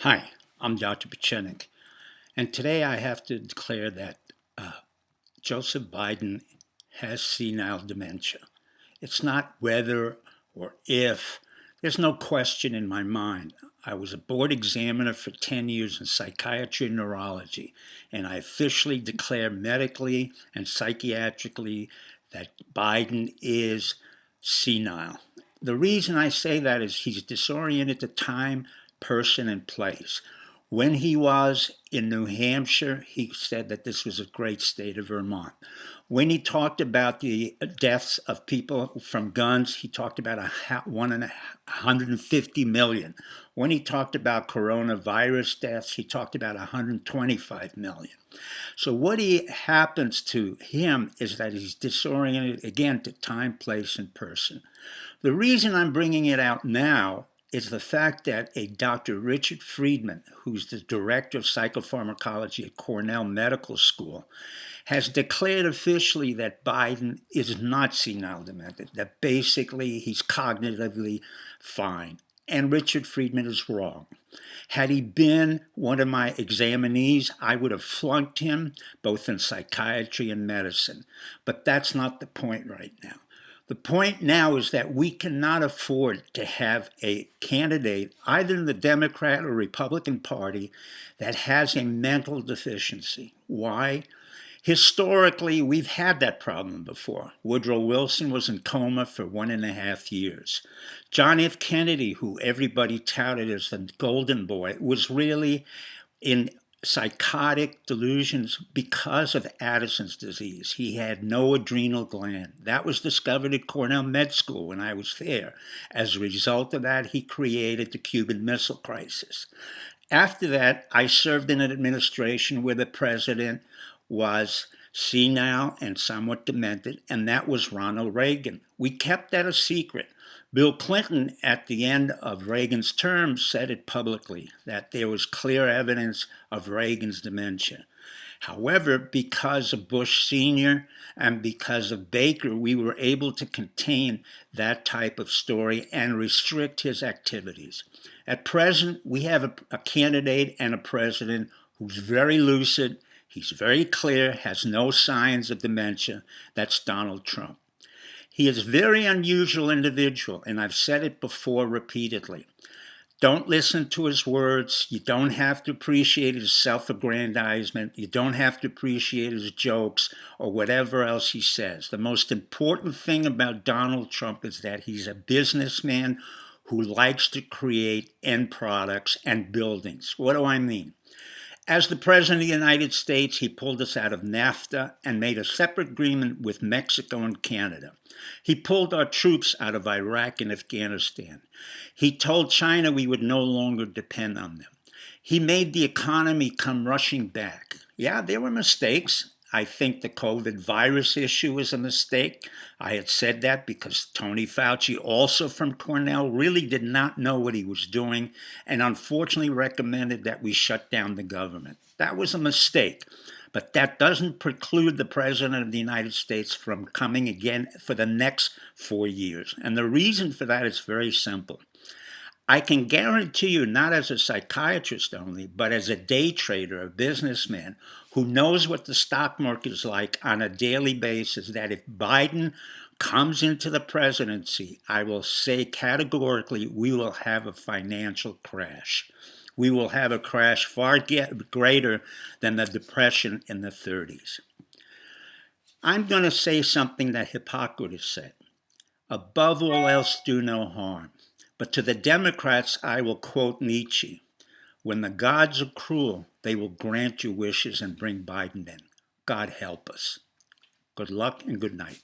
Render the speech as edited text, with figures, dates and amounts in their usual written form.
Hi, I'm Dr. Pachenik, and today I have to declare that Joseph Biden has senile dementia. It's not whether or if. There's no question in my mind. I was a board examiner for 10 years in psychiatry and neurology, and I officially declare medically and psychiatrically that Biden is senile. The reason I say that is he's disoriented to time, person, and place. When he was in New Hampshire, he said that this was a great state of Vermont. When he talked about the deaths of people from guns, he talked about 150 million. When he talked about coronavirus deaths, he talked about 125 million. So what happens to him is that he's disoriented again to time, place, and person. The reason I'm bringing it out now is the fact that a Dr. Richard Friedman, who's the director of psychopharmacology at Cornell Medical School, has declared officially that Biden is not senile demented, that basically he's cognitively fine. And Richard Friedman is wrong. Had he been one of my examinees, I would have flunked him both in psychiatry and medicine. But that's not the point right now. The point now is that we cannot afford to have a candidate, either in the Democrat or Republican Party, that has a mental deficiency. Why? Historically, we've had that problem before. Woodrow Wilson was in coma for 1.5 years. John F. Kennedy, who everybody touted as the golden boy, was really in psychotic delusions because of Addison's disease. He had no adrenal gland. That was discovered at Cornell Med School when I was there. As a result of that, he created the Cuban Missile Crisis. After that, I served in an administration where the president was senile and somewhat demented, and that was Ronald Reagan. We kept that a secret. Bill Clinton, at the end of Reagan's term, said it publicly, that there was clear evidence of Reagan's dementia. However, because of Bush Sr. and because of Baker, we were able to contain that type of story and restrict his activities. At present, we have a candidate and a president who's very lucid, he's very clear, has no signs of dementia. That's Donald Trump. He is a very unusual individual, and I've said it before repeatedly. Don't listen to his words. You don't have to appreciate his self-aggrandizement. You don't have to appreciate his jokes or whatever else he says. The most important thing about Donald Trump is that he's a businessman who likes to create end products and buildings. What do I mean? As the President of the United States, he pulled us out of NAFTA and made a separate agreement with Mexico and Canada. He pulled our troops out of Iraq and Afghanistan. He told China we would no longer depend on them. He made the economy come rushing back. Yeah, there were mistakes. I think the COVID virus issue was a mistake. I had said that because Tony Fauci, also from Cornell, really did not know what he was doing and unfortunately recommended that we shut down the government. That was a mistake. But that doesn't preclude the President of the United States from coming again for the next 4 years. And the reason for that is very simple. I can guarantee you, not as a psychiatrist only, but as a day trader, a businessman who knows what the stock market is like on a daily basis, that if Biden comes into the presidency, I will say categorically, we will have a financial crash. We will have a crash far greater than the Depression in the 30s. I'm going to say something that Hippocrates said. Above all else, do no harm. But to the Democrats, I will quote Nietzsche. When the gods are cruel, they will grant you wishes and bring Biden in. God help us. Good luck and good night.